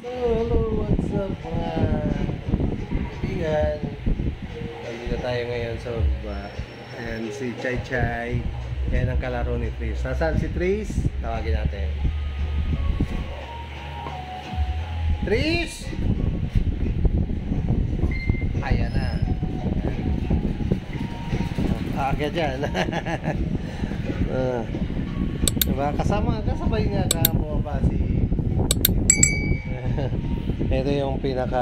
Hello, what's up mga kaibigan? Nandito tayo ngayon sa baba. Ayan si Chay Chay. Yan ang kalaro ni Tris. Nasaan si Tris? Tawagin natin. Tris! Ayan na. Agad dyan. Diba? Kasabay nga ka mo pa si ito yung pinaka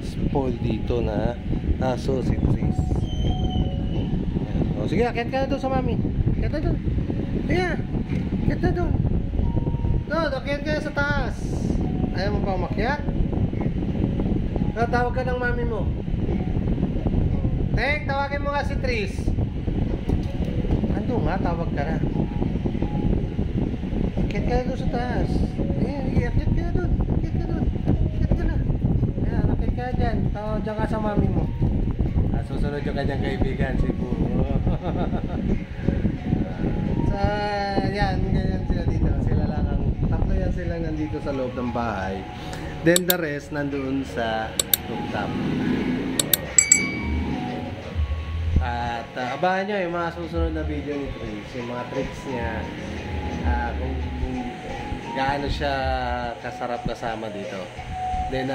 spoil dito na aso si Tris. O sige, akit ka na doon sa mami. Akit na doon. Kaya, akit na doon. Doon, akit ka sa taas. Ayaw mo pa umakyat? Tawag ka ng mami mo. Tek, tawagin mo nga si Tris. Ando nga, tawag ka na. Akit ka na doon sa taas. Akit ka na doon. Akit ka doon. Akit ka na. Ayan, akit ka dyan. Tawag dyan ka sa mami mo. Susunod yung kanyang kaibigan, si Puro. Yan, ganyan sila dito. Sila lang ang, tatlo yan silang nandito sa loob ng bahay. Then the rest, nandoon sa rooftop. At abangan nyo yung mga susunod na video ni Tris. Yung mga tricks niya. Kung gaano siya kasarap kasama dito. Then,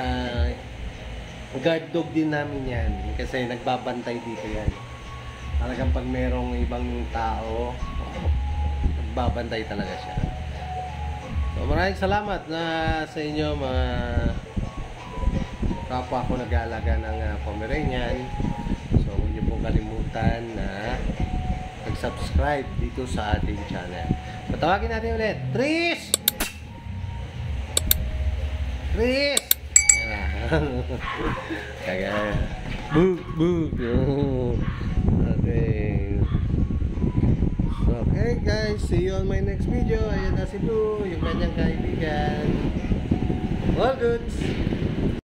guard dog din namin yan. Kasi nagbabantay dito yan. Talagang pag merong ibang tao, nagbabantay talaga siya. So, maraming salamat na sa inyo mga kapwa ko nag-aalaga ng Pomeranian. So, huwag niyo pong kalimutan na mag-subscribe dito sa ating channel. Patawagin natin ulit. Tris! Tris! Kaya boog boog. Okay. So, okay guys, see you on my next video. Ayan na si Blue, yung kanyang kaibigan. All goods.